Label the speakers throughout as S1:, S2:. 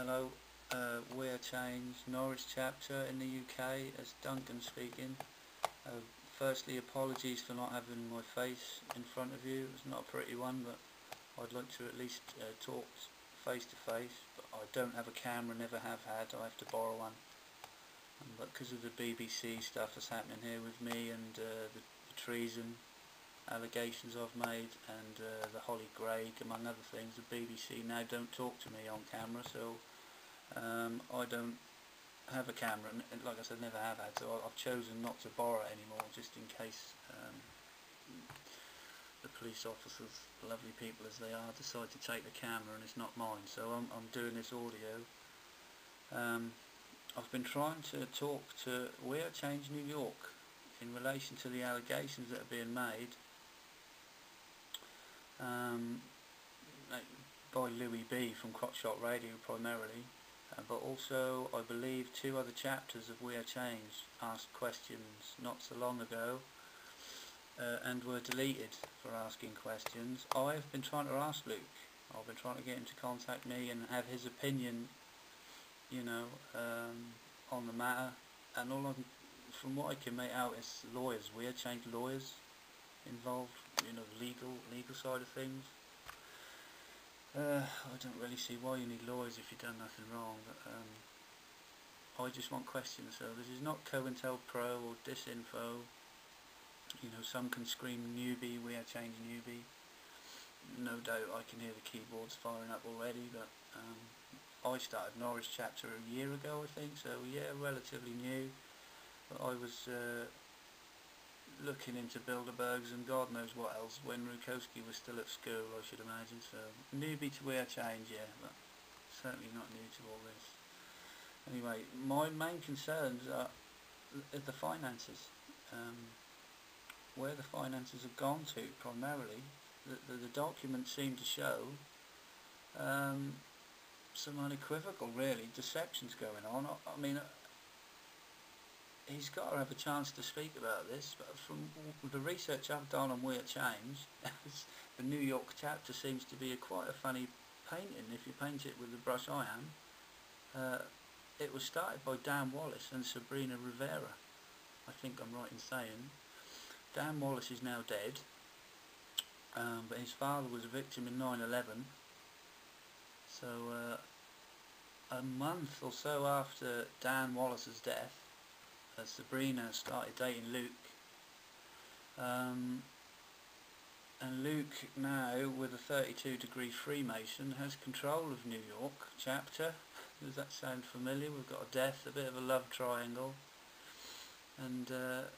S1: Hello, WeAreChange Norwich chapter in the UK, as Duncan speaking. Firstly, apologies for not having my face in front of you. It's not a pretty one, but I'd like to at least talk face to face. But I don't have a camera, never have had. I have to borrow one. But because of the BBC stuff that's happening here with me and the treason allegations I've made and the Holly Gregg, among other things, the BBC now don't talk to me on camera, so I don't have a camera, and like I said, never have had, so I've chosen not to borrow it anymore, just in case the police officers, lovely people as they are, decide to take the camera and it's not mine. So I'm doing this audio. I've been trying to talk to WeAreChange New York in relation to the allegations that are being made by Louis B from Crotshot Radio primarily, but also I believe 2 other chapters of WeAreChange asked questions not so long ago and were deleted for asking questions. I've been trying to ask Luke. I've been trying to get him to contact me and have his opinion, you know, on the matter, and from what I can make out is lawyers, WeAreChange lawyers involved, you know, the legal side of things. I don't really see why you need lawyers if you've done nothing wrong, but I just want questions. So this is not COINTELPRO or Disinfo. You know, some can scream newbie, WeAreChange newbie. No doubt I can hear the keyboards firing up already, but I started Norwich chapter a year ago, I think, so yeah, relatively new. But I was looking into Bilderbergs and God knows what else when Rukowski was still at school, I should imagine. So newbie to WeAreChange, yeah, but certainly not new to all this. Anyway, my main concerns are the finances, where the finances have gone to primarily. The documents seem to show some unequivocal, really, deceptions going on. I mean, he's got to have a chance to speak about this, but from the research I've done on WeAreChange, the New York chapter seems to be quite a funny painting if you paint it with the brush I am. It was started by Dan Wallace and Sabrina Rivera, I think I'm right in saying. Dan Wallace is now dead, but his father was a victim in 9/11, so a month or so after Dan Wallace's death, Sabrina started dating Luke, and Luke now, with a 32-degree Freemason, has control of New York chapter. Does that sound familiar? We've got a death, a bit of a love triangle, and a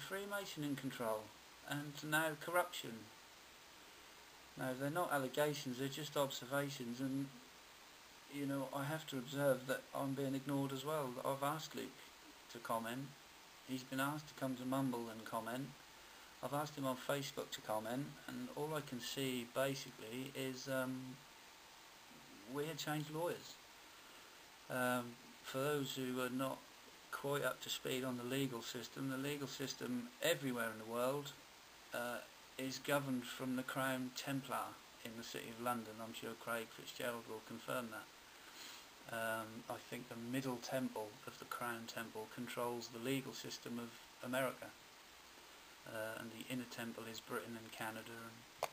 S1: Freemason in control, and now corruption. Now they're not allegations, they're just observations, and you know, I have to observe that I'm being ignored as well. I've asked Luke to comment. He's been asked to come to Mumble and comment. I've asked him on Facebook to comment, and all I can see basically is WeAreChange lawyers. For those who are not quite up to speed on the legal system everywhere in the world is governed from the Crown Templar in the City of London. I'm sure Craig Fitzgerald will confirm that. I think the Middle Temple of the Crown Temple controls the legal system of America, and the Inner Temple is Britain and Canada. And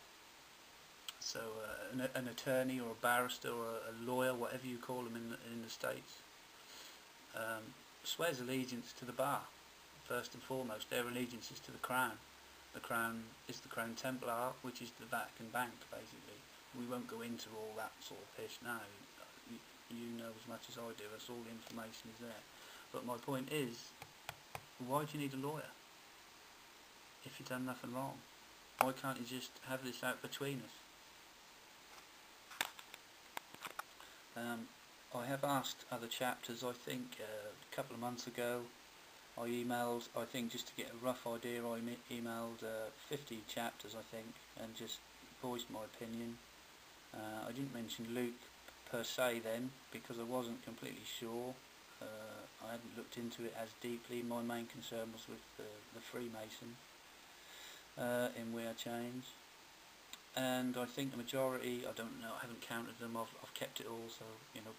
S1: so an attorney or a barrister or a lawyer, whatever you call them in the States, swears allegiance to the bar. First and foremost, their allegiance is to the Crown. The Crown is the Crown Templar, which is the Vatican Bank, basically. We won't go into all that sort of pish now. You know as much as I do, that's all the information is there. But my point is, why do you need a lawyer if you've done nothing wrong? Why can't you just have this out between us? I have asked other chapters. I think a couple of months ago I emailed, I think just to get a rough idea, I emailed 50 chapters, I think, and just voiced my opinion. I didn't mention Luke per se then, because I wasn't completely sure. I hadn't looked into it as deeply. My main concern was with the Freemason in WeAreChange. and I think the majority, I don't know, I haven't counted them, I've kept it all, so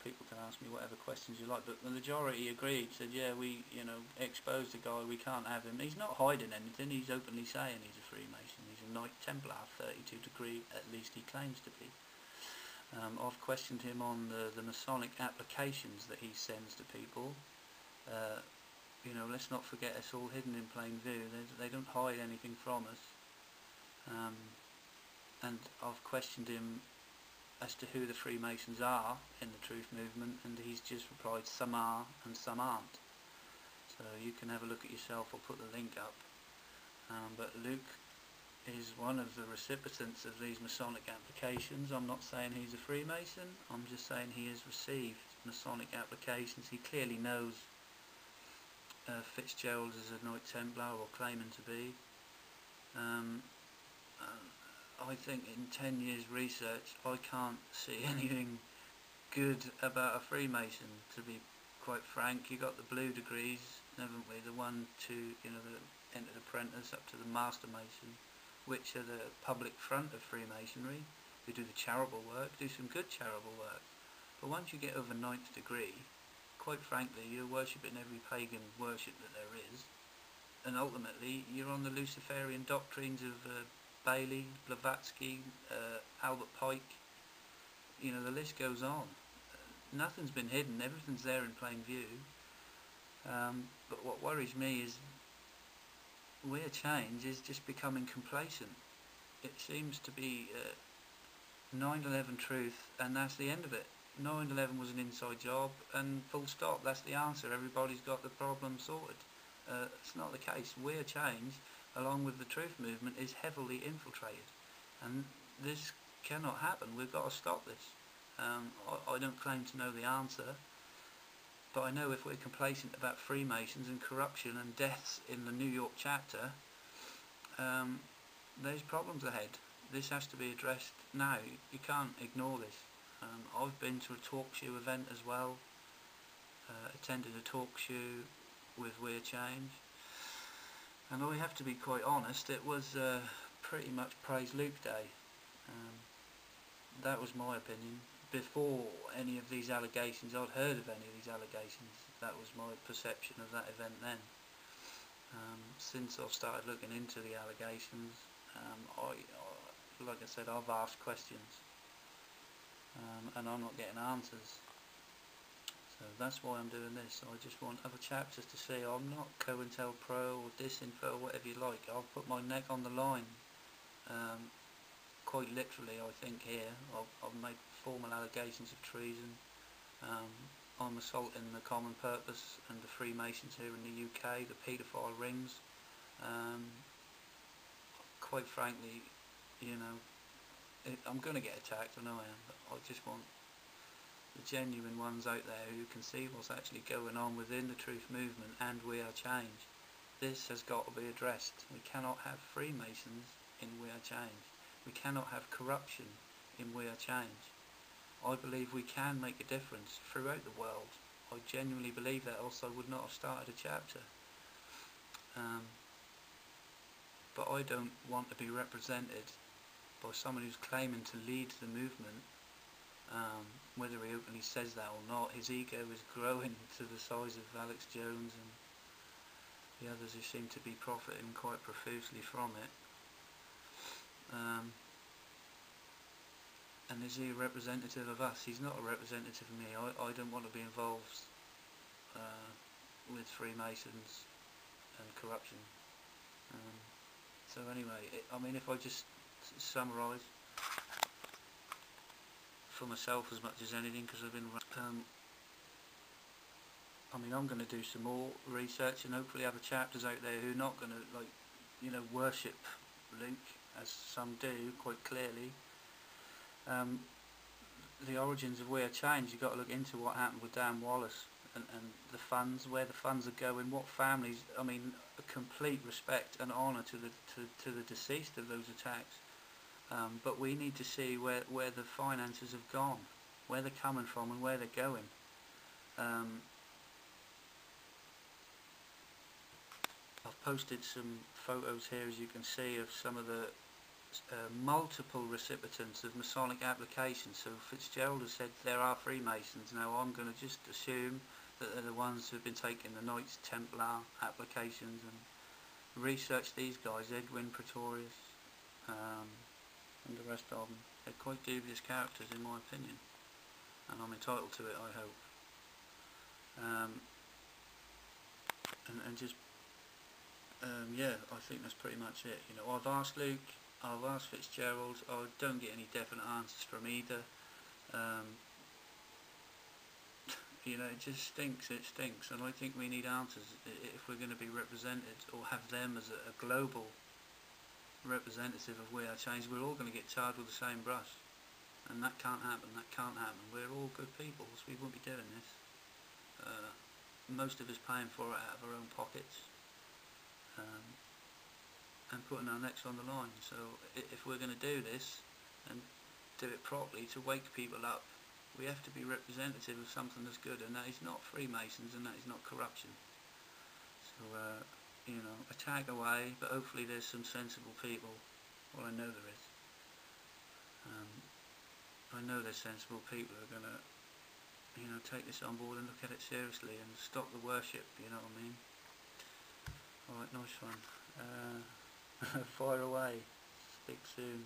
S1: people can ask me whatever questions you like, but the majority agreed, said yeah, we exposed the guy, we can't have him. He's not hiding anything, he's openly saying he's a Freemason, he's a Knight Templar, 32 degree, at least he claims to be. I've questioned him on the Masonic applications that he sends to people. Let's not forget it's all hidden in plain view. They don't hide anything from us. And I've questioned him as to who the Freemasons are in the Truth Movement, and he's just replied some are and some aren't. So you can have a look at yourself, I'll put the link up. But Luke is one of the recipients of these Masonic applications. I'm not saying he's a Freemason, I'm just saying he has received Masonic applications. He clearly knows Fitzgerald is a Knight Templar, or claiming to be. I think in 10 years research I can't see anything good about a Freemason, to be quite frank. You got the blue degrees, haven't we, the 1, 2, the entered apprentice up to the Master Mason, which are the public front of Freemasonry, who do the charitable work, do some good charitable work. But once you get over 9th degree, quite frankly, you're worshipping every pagan worship that there is, and ultimately you're on the Luciferian doctrines of Bailey, Blavatsky, Albert Pike. The list goes on. Nothing's been hidden, everything's there in plain view. But what worries me is WeAreChange is just becoming complacent. It seems to be 9/11 truth, and that's the end of it. 9/11 was an inside job, and full stop. That's the answer. Everybody's got the problem sorted. It's not the case. WeAreChange, along with the Truth Movement, is heavily infiltrated, and this cannot happen. We've got to stop this. I don't claim to know the answer, but I know if we're complacent about Freemasons and corruption and deaths in the New York chapter, there's problems ahead. This has to be addressed now. You can't ignore this. I've been to a talk show event as well, attended a talk show with WeAreChange, and I have to be quite honest, it was pretty much Praise Luke Day. That was my opinion. Before any of these allegations, I'd heard of any of these allegations. That was my perception of that event then. Since I've started looking into the allegations, like I said, I've asked questions, and I'm not getting answers. So that's why I'm doing this. I just want other chapters to see I'm not COINTELPRO or disinfo or whatever you like. I'll put my neck on the line. Quite literally, I think here. I've made formal allegations of treason. I'm assaulting the common purpose and the Freemasons here in the UK, the paedophile rings. Quite frankly, I'm going to get attacked, I know I am, but I just want the genuine ones out there who can see what's actually going on within the Truth Movement and WeAreChange. This has got to be addressed. We cannot have Freemasons in WeAreChange. We cannot have corruption in WeAreChange. I believe we can make a difference throughout the world. I genuinely believe that, else I would not have started a chapter. But I don't want to be represented by someone who's claiming to lead the movement. Whether he openly says that or not, his ego is growing to the size of Alex Jones and the others who seem to be profiting quite profusely from it. And is he a representative of us? He's not a representative of me. I don't want to be involved with Freemasons and corruption. So anyway, if I just summarise for myself as much as anything, because I've been I'm going to do some more research and hopefully other chapters out there who are not going to worship Luke, as some do quite clearly. The origins of WeAreChange, you've got to look into what happened with Dan Wallace and the funds, where the funds are going, what families. A complete respect and honour to the deceased of those attacks, but we need to see where the finances have gone, where they're coming from and where they're going. I've posted some photos here, as you can see, of some of the multiple recipients of Masonic applications. So Fitzgerald has said there are Freemasons. Now I'm going to just assume that they're the ones who've been taking the Knights Templar applications and research these guys, Edwin Pretorius, and the rest of them. They're quite dubious characters in my opinion, and I'm entitled to it, I hope. And just yeah, I think that's pretty much it. You know, I've asked Luke, I've asked Fitzgerald, I don't get any definite answers from either. You know, it just stinks, it stinks, and I think we need answers if we're going to be represented, or have them as a global representative of WeAreChange. We're all going to get charged with the same brush, and that can't happen, that can't happen. We're all good people, so we wouldn't be doing this. Most of us paying for it out of our own pockets, and putting our necks on the line. So if we're going to do this and do it properly to wake people up, we have to be representative of something that's good, and that is not Freemasons, and that is not corruption. So you know, a tag away, but hopefully there's some sensible people. Well, I know there is. I know there's sensible people who are going to, you know, take this on board and look at it seriously and stop the worship, you know what I mean? Alright, nice one. Fire away. Speak soon.